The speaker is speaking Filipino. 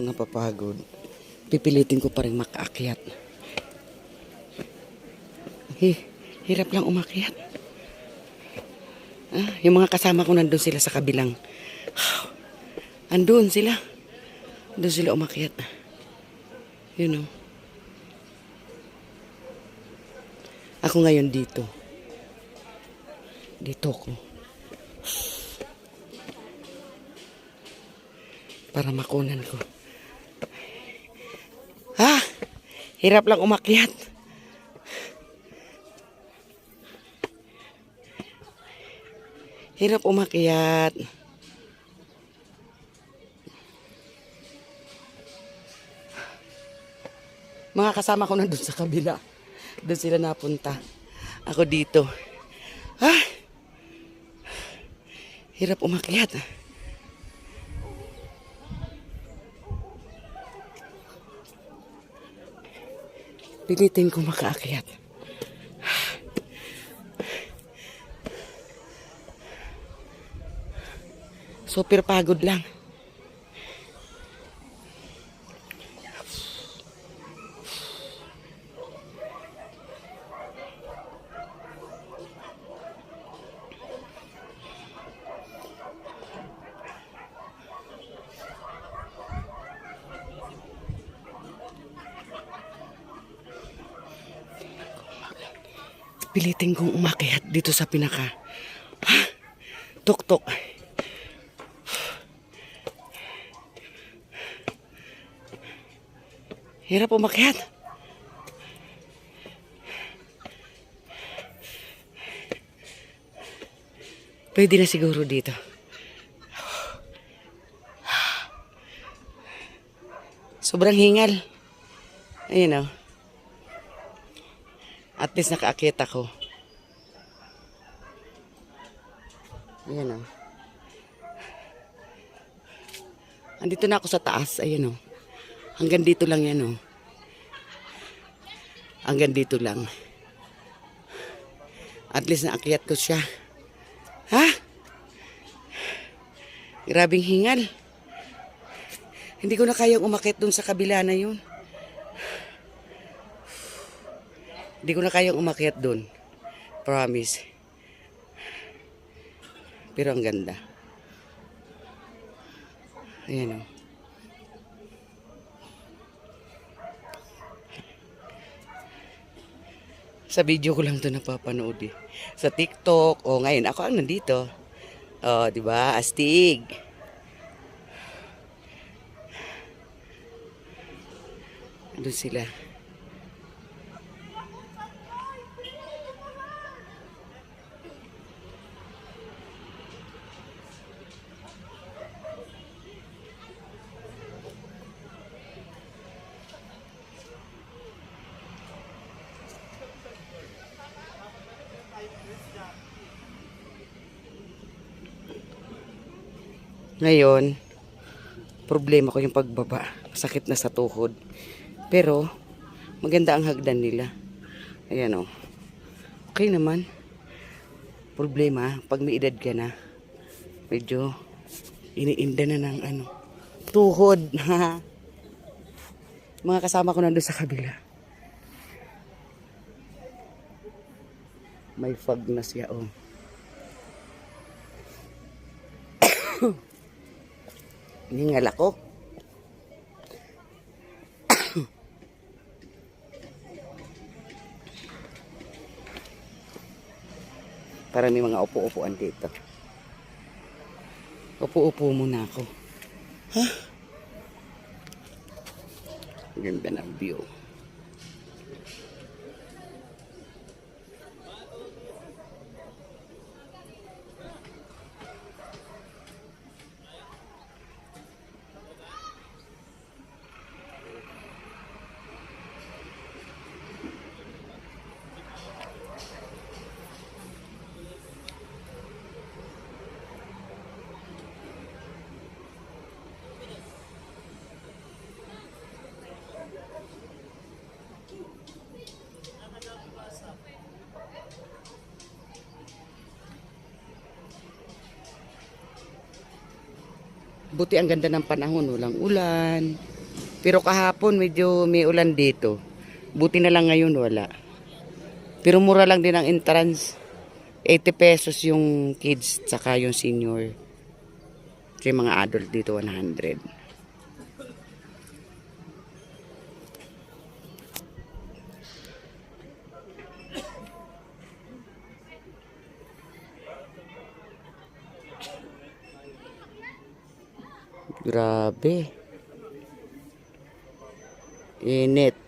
napapagod, pipilitin ko pa rin makaakyat. Hirap lang umakyat. Yung mga kasama ko nandun sila sa kabilang. Andun sila. Andun sila umakyat. You know. Ako ngayon dito. Dito ko. Para makunan ko. Hirap lang umakyat. Hirap umakyat. Mga kasama ko nandun sa kabila. Doon sila napunta. Ako dito. Hirap umakyat. Pilitin ko makaakyat. Super pagod lang. Pilitin kong umakyat dito sa pinaka. Tuktok. Hirap umakyat. Pwede na siguro dito. Sobrang hingal. Ayun o. At least nakaakyat ako. Ayan o. Andito na ako sa taas. Ayan o. Hanggang dito lang yan o. Hanggang dito lang. At least naakyat ko siya. Grabing hingal. Hindi ko na kayang umakyat dun sa kabila na yun. Hindi ko na kayang umakyat doon. Promise. Pero ang ganda. Ayan o. Sa video ko lang ito napapanood eh. Sa TikTok. O ngayon, ako ang nandito. O, diba? Astig. Doon sila. Ngayon, problema ko yung pagbaba. Sakit na sa tuhod. Pero, maganda ang hagdan nila. Ayan o. Okay naman. Problema, pag may edad ka na, medyo iniinda na ng tuhod. Mga kasama ko nandun sa kabila. May fog na siya o. Hingal ako. Para may mga upo-upuan dito. Upo-upo muna ako. Ganda ng view. Buti ang ganda ng panahon, walang ulan. Pero kahapon medyo may ulan dito. Buti na lang ngayon wala. Pero mura lang din ang entrance. 80 pesos yung kids tsaka yung senior. So yung mga adult dito 100. Grabe. Init.